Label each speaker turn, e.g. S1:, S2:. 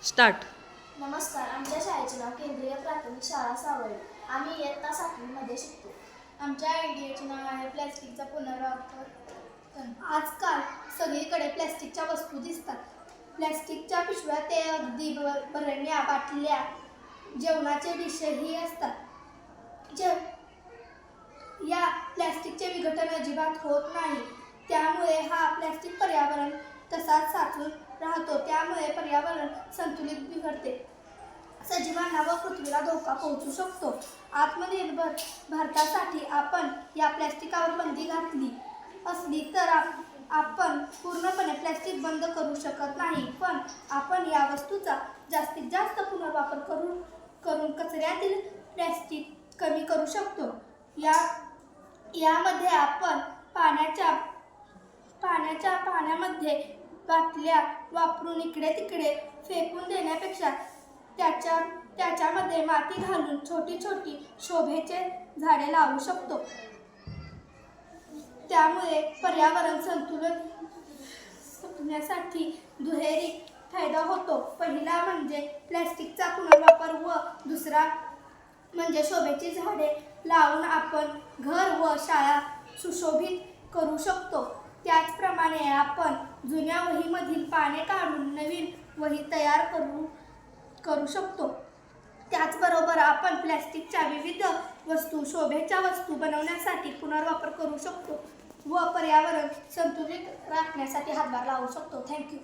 S1: Start.
S2: नमस्कार. आमच्या शाळेचे नाव केंद्रीय प्राथमिक शाळा सावळी. आम्ही इयत्ता 7वीमध्ये शिकतो.
S3: आमच्या आयडियाचे नाव आहे प्लॅस्टिकचा पुनर्वापर.
S4: आजकाल सगळीकडे प्लॅस्टिकच्या वस्तू दिसतात. प्लॅस्टिकच्या पिशव्या ते अगदी बरण्या, बाटल्या, जेवणाचे डिशही असतात. या प्लॅस्टिकचे विघटन अजिबात होत नाही. त्यामुळे हा प्लॅस्टिक पर्यावरण तसाच साचून राहतो. त्यामुळे पर्यावरण संतुलित बिघडते. सजीवांना व पृथ्वीला धोका पोहोचू शकतो. आत्मनिर्भर भारतासाठी आपण या प्लॅस्टिकावर बंदी घातली असली तर आपण पूर्णपणे प्लॅस्टिक बंद करू शकत नाही, पण आपण या वस्तूचा जास्तीत जास्त पुनर्वापर करून कचऱ्यातील प्लॅस्टिक कमी करू शकतो. यामध्ये आपण पाण्यामध्ये बाटल्या वापरून इकडे तिकडे फेकून देण्यापेक्षा त्याच्यामध्ये माती घालून छोटी छोटी शोभेचे झाडे लावू शकतो. त्यामुळे पर्यावरण संतुलनासाठी दुहेरी फायदा होतो. पहिला म्हणजे प्लॅस्टिकचा पुनर्वापर व दुसरा म्हणजे शोभेची झाडे लावून आपण घर व शाळा सुशोभित करू शकतो. त्याचप्रमाणे आपण जुन्या वहीमधील पाने काढून नवीन वही तयार करू शकतो. त्याचबरोबर आपण प्लॅस्टिकच्या विविध वस्तू शोभेच्या वस्तू बनवण्यासाठी पुनर्वापर करू शकतो व पर्यावरण संतुलित राखण्यासाठी हातभार लावू शकतो. थँक्यू.